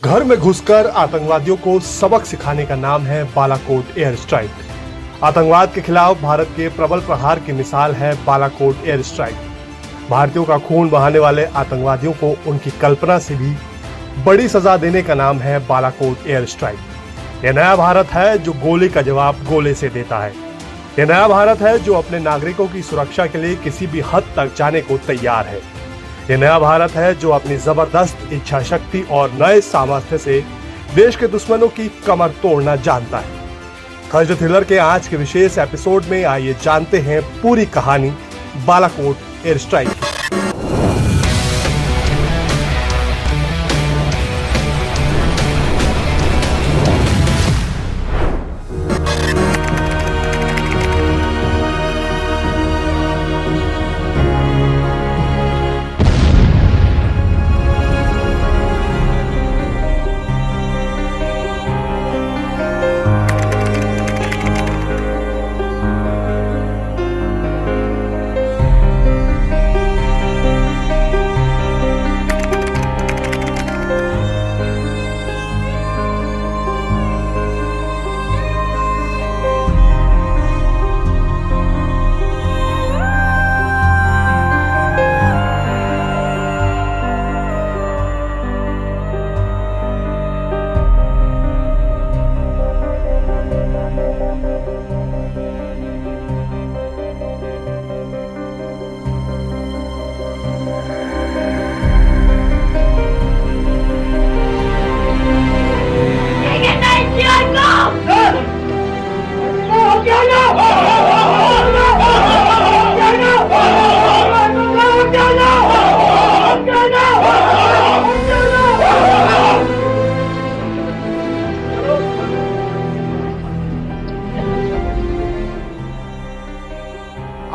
घर में घुसकर आतंकवादियों को सबक सिखाने का नाम है बालाकोट एयर स्ट्राइक। आतंकवाद के खिलाफ भारत के प्रबल प्रहार की मिसाल है बालाकोट एयर स्ट्राइक। भारतीयों का खून बहाने वाले आतंकवादियों को उनकी कल्पना से भी बड़ी सजा देने का नाम है बालाकोट एयर स्ट्राइक। यह नया भारत है जो गोली का जवाब गोले से देता है। यह नया भारत है जो अपने नागरिकों की सुरक्षा के लिए किसी भी हद तक जाने को तैयार है। यह नया भारत है जो अपनी जबरदस्त इच्छा शक्ति और नए सामर्थ्य से देश के दुश्मनों की कमर तोड़ना जानता है। थर्सडे थ्रिलर के आज के विशेष एपिसोड में आइए जानते हैं पूरी कहानी बालाकोट एयर स्ट्राइक की।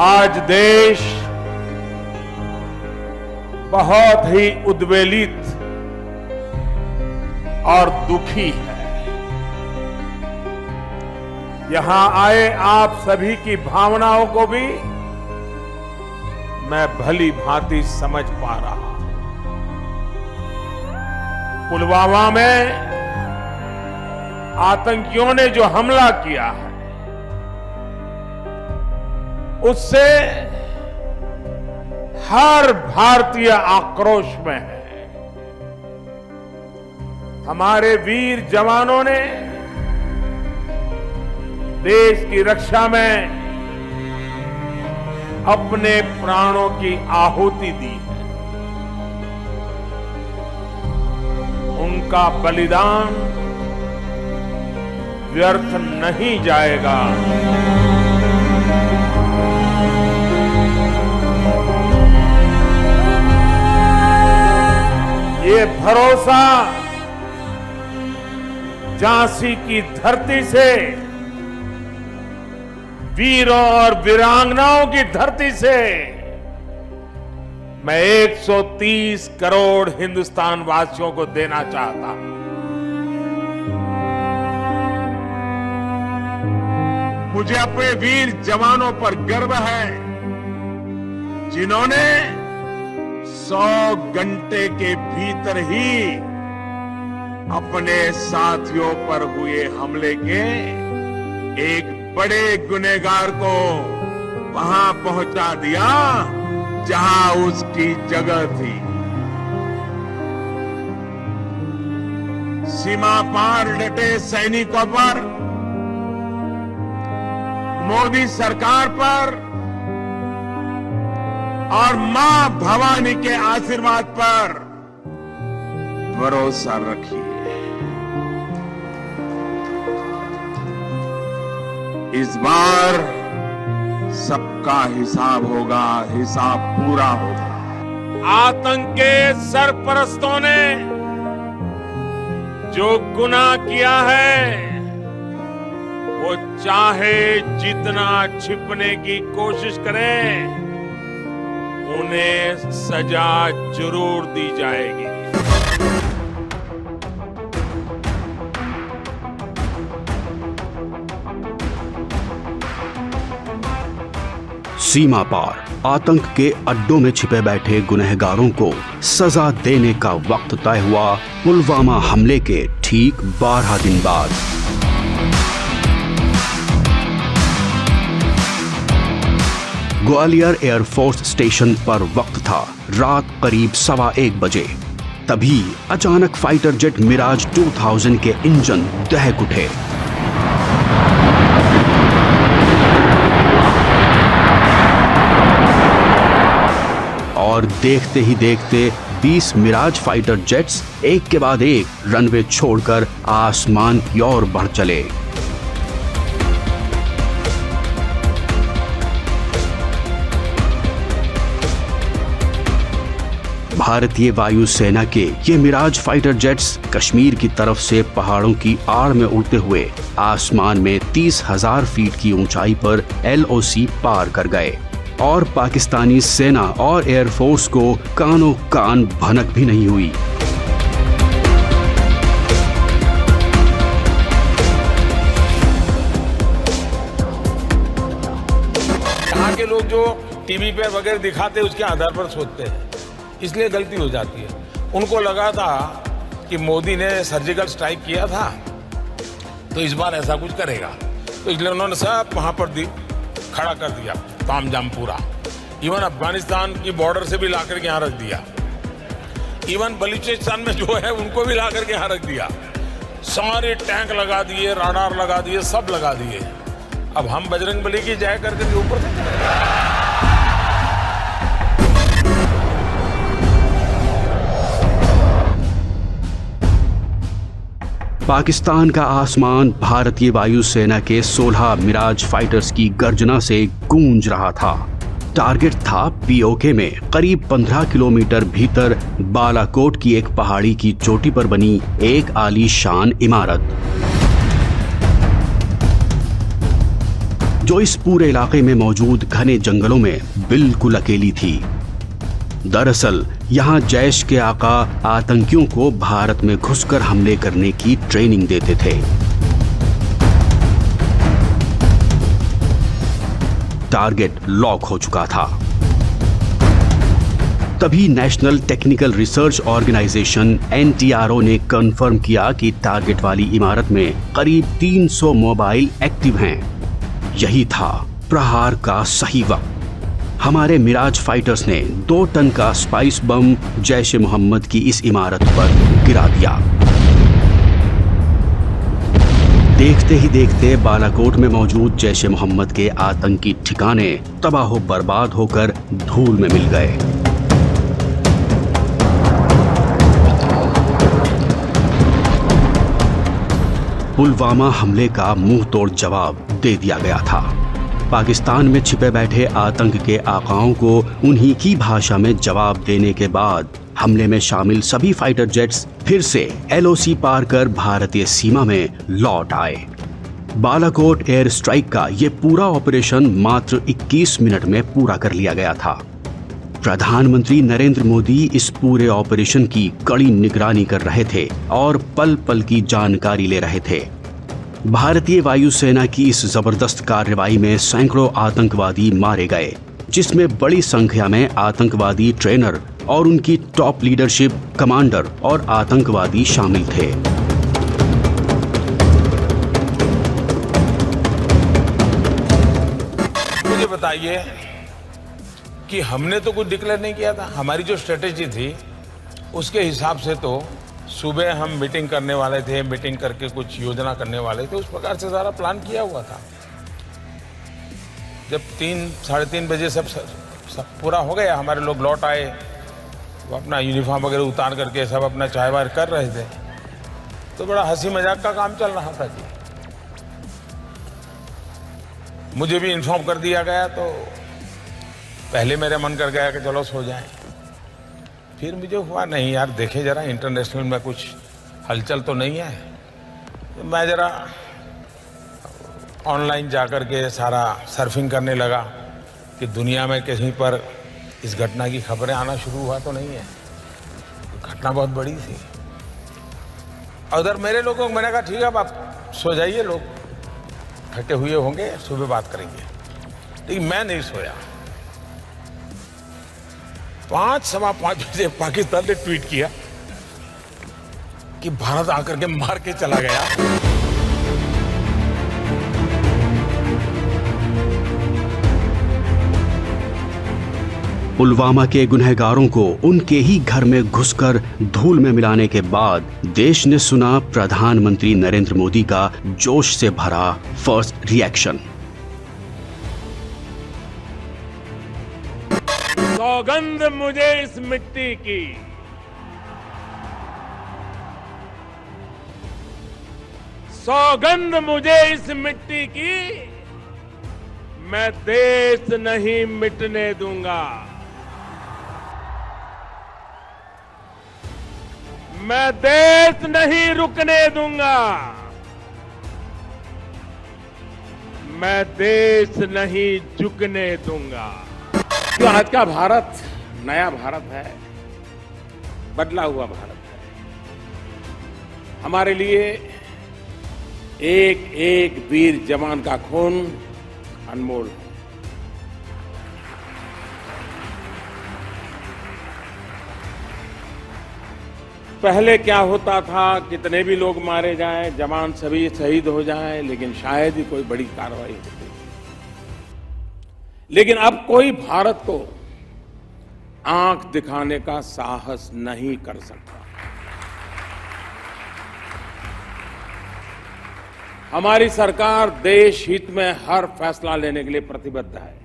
आज देश बहुत ही उद्वेलित और दुखी है। यहां आए आप सभी की भावनाओं को भी मैं भली भांति समझ पा रहा हूं। पुलवामा में आतंकियों ने जो हमला किया है उससे हर भारतीय आक्रोश में है। हमारे वीर जवानों ने देश की रक्षा में अपने प्राणों की आहुति दी है। उनका बलिदान व्यर्थ नहीं जाएगा। ये भरोसा झांसी की धरती से, वीरों और वीरांगनाओं की धरती से मैं 130 करोड़ हिंदुस्तान वासियों को देना चाहता हूं। मुझे अपने वीर जवानों पर गर्व है जिन्होंने 100 घंटे के भीतर ही अपने साथियों पर हुए हमले के एक बड़े गुनहगार को वहां पहुंचा दिया जहां उसकी जगह थी। सीमा पार डटे सैनिकों पर, मोदी सरकार पर और मां भवानी के आशीर्वाद पर भरोसा रखिए। इस बार सबका हिसाब होगा, हिसाब पूरा होगा। आतंक के सरपरस्तों ने जो गुनाह किया है वो चाहे जितना छिपने की कोशिश करें, उन्हें सजा जरूर दी जाएगी। सीमा पार आतंक के अड्डों में छिपे बैठे गुनहगारों को सजा देने का वक्त तय हुआ पुलवामा हमले के ठीक 12 दिन बाद। ग्वालियर एयरफोर्स स्टेशन पर वक्त था रात करीब 1:15 बजे। तभी अचानक फाइटर जेट मिराज 2000 के इंजन दहक उठे। और देखते ही देखते 20 मिराज फाइटर जेट्स एक के बाद एक रनवे छोड़कर आसमान की ओर बढ़ चले। भारतीय वायुसेना के ये मिराज फाइटर जेट्स कश्मीर की तरफ से पहाड़ों की आड़ में उड़ते हुए आसमान में 30,000 फीट की ऊंचाई पर LOC पार कर गए और पाकिस्तानी सेना और एयरफोर्स को कानों कान भनक भी नहीं हुई। यहाँ के लोग जो टीवी पे वगैरह दिखाते उसके आधार पर सोचते हैं, इसलिए गलती हो जाती है। उनको लगा था कि मोदी ने सर्जिकल स्ट्राइक किया था तो इस बार ऐसा कुछ करेगा, तो इसलिए उन्होंने सब वहां पर खड़ा कर दिया तामझाम पूरा। इवन अफगानिस्तान की बॉर्डर से भी ला करके यहाँ रख दिया। इवन बलूचिस्तान में जो है उनको भी ला करके यहाँ रख दिया। सारे टैंक लगा दिए, राडार लगा दिए, सब लगा दिए। अब हम बजरंगबली की जय करके ऊपर से चले। पाकिस्तान का आसमान भारतीय वायुसेना के 16 मिराज फाइटर्स की गर्जना से गूंज रहा था। टारगेट था POK में करीब 15 किलोमीटर भीतर बालाकोट की एक पहाड़ी की चोटी पर बनी एक आलीशान इमारत, जो इस पूरे इलाके में मौजूद घने जंगलों में बिल्कुल अकेली थी। दरअसल यहाँ जैश के आका आतंकियों को भारत में घुसकर हमले करने की ट्रेनिंग देते थे। टारगेट लॉक हो चुका था। तभी national technical research organisation NTRO ने कंफर्म किया कि टारगेट वाली इमारत में करीब 300 मोबाइल एक्टिव हैं। यही था प्रहार का सही वक्त। हमारे मिराज फाइटर्स ने 2 टन का स्पाइस बम जैश ए मोहम्मद की इस इमारत पर गिरा दिया। देखते ही देखते बालाकोट में मौजूद जैश ए मोहम्मद के आतंकी ठिकाने तबाह बर्बाद होकर धूल में मिल गए। पुलवामा हमले का मुंह तोड़ जवाब दे दिया गया था। पाकिस्तान में छिपे बैठे आतंक के आकाओं को उन्हीं की भाषा में जवाब देने के बाद हमले में शामिल सभी फाइटर जेट्स फिर से LOC पार कर भारतीय सीमा में लौट आए। बालाकोट एयर स्ट्राइक का ये पूरा ऑपरेशन मात्र 21 मिनट में पूरा कर लिया गया था। प्रधानमंत्री नरेंद्र मोदी इस पूरे ऑपरेशन की कड़ी निगरानी कर रहे थे और पल पल की जानकारी ले रहे थे। भारतीय वायुसेना की इस जबरदस्त कार्रवाई में सैकड़ों आतंकवादी मारे गए, जिसमें बड़ी संख्या में आतंकवादी ट्रेनर और उनकी टॉप लीडरशिप, कमांडर और आतंकवादी शामिल थे। मुझे बताइए कि हमने तो कुछ डिक्लेयर नहीं किया था। हमारी जो स्ट्रेटेजी थी उसके हिसाब से तो सुबह हम मीटिंग करने वाले थे, मीटिंग करके कुछ योजना करने वाले थे, उस प्रकार से सारा प्लान किया हुआ था। जब 3-3:30 बजे सब पूरा हो गया, हमारे लोग लौट आए, वो अपना यूनिफॉर्म वगैरह उतार करके सब अपना चाय वाय कर रहे थे, तो बड़ा हंसी मजाक का काम चल रहा था जी। मुझे भी इन्फॉर्म कर दिया गया, तो पहले मेरा मन कर गया कि चलो सो जाएं। फिर मुझे हुआ नहीं यार, देखे जरा इंटरनेशनल में कुछ हलचल तो नहीं है। तो मैं जरा ऑनलाइन जाकर के सारा सर्फिंग करने लगा कि दुनिया में कहीं पर इस घटना की खबरें आना शुरू हुआ तो नहीं है। घटना बहुत बड़ी थी। उधर मेरे लोगों को मैंने कहा ठीक है अब आप सो जाइए, लोग थके हुए होंगे, सुबह बात करेंगे। लेकिन मैं नहीं सोया। 5-5:15 बजे पाकिस्तान ने ट्वीट किया कि भारत आकर के मार के चला गया। पुलवामा के गुनहगारों को उनके ही घर में घुसकर धूल में मिलाने के बाद देश ने सुना प्रधानमंत्री नरेंद्र मोदी का जोश से भरा फर्स्ट रिएक्शन। सौगंध मुझे इस मिट्टी की, सौगंध मुझे इस मिट्टी की, मैं देश नहीं मिटने दूंगा, मैं देश नहीं रुकने दूंगा, मैं देश नहीं झुकने दूंगा। तो आज का भारत नया भारत है, बदला हुआ भारत है। हमारे लिए एक एक वीर जवान का खून अनमोल है। पहले क्या होता था, कितने भी लोग मारे जाएं, जवान सभी शहीद हो जाएं, लेकिन शायद ही कोई बड़ी कार्रवाई होती। लेकिन अब कोई भारत को आंख दिखाने का साहस नहीं कर सकता। हमारी सरकार देश हित में हर फैसला लेने के लिए प्रतिबद्ध है।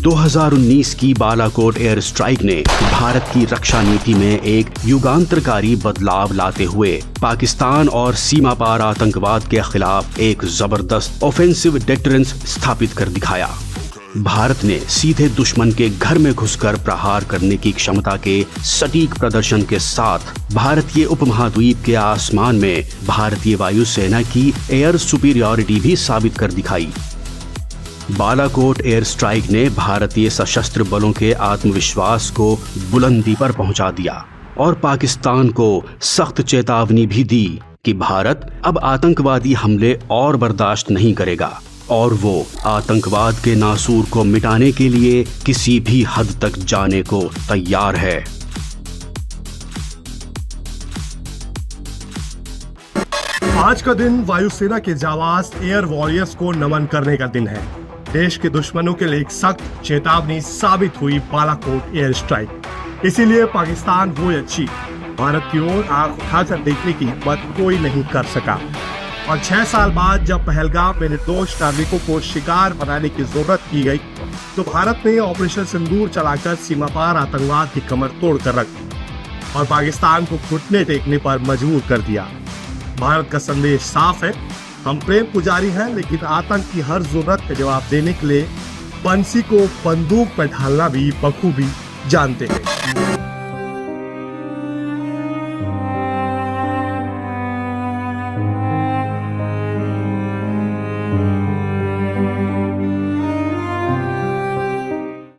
2019 की बालाकोट एयर स्ट्राइक ने भारत की रक्षा नीति में एक युगांतरकारी बदलाव लाते हुए पाकिस्तान और सीमा पार आतंकवाद के खिलाफ एक जबरदस्त ऑफेंसिव डेटरेंस स्थापित कर दिखाया। भारत ने सीधे दुश्मन के घर में घुसकर प्रहार करने की क्षमता के सटीक प्रदर्शन के साथ भारतीय उपमहाद्वीप के आसमान में भारतीय वायुसेना की एयर सुपीरियॉरिटी भी साबित कर दिखाई। बालाकोट एयर स्ट्राइक ने भारतीय सशस्त्र बलों के आत्मविश्वास को बुलंदी पर पहुंचा दिया और पाकिस्तान को सख्त चेतावनी भी दी कि भारत अब आतंकवादी हमले और बर्दाश्त नहीं करेगा और वो आतंकवाद के नासूर को मिटाने के लिए किसी भी हद तक जाने को तैयार है। आज का दिन वायुसेना के जाबाज एयर वॉरियर्स को नमन करने का दिन है। देश के दुश्मनों के लिए एक सख्त चेतावनी साबित हुई बालाकोट एयर स्ट्राइक। इसीलिए पाकिस्तान हुई अच्छी, भारत की ओर आंख उठाकर देखने की हिम्मत कोई नहीं कर सका। और 6 साल बाद जब पहलगाम में निर्दोष नागरिकों को शिकार बनाने की जरूरत की गई, तो भारत ने ऑपरेशन सिंदूर चलाकर सीमा पार आतंकवाद की कमर तोड़ कर रख दी और पाकिस्तान को घुटने टेकने पर मजबूर कर दिया। भारत का संदेश साफ है, हम प्रेम पुजारी हैं, लेकिन आतंक की हर जरूरत का जवाब देने के लिए बंसी को बंदूक पर ढालना भी बखूबी जानते हैं।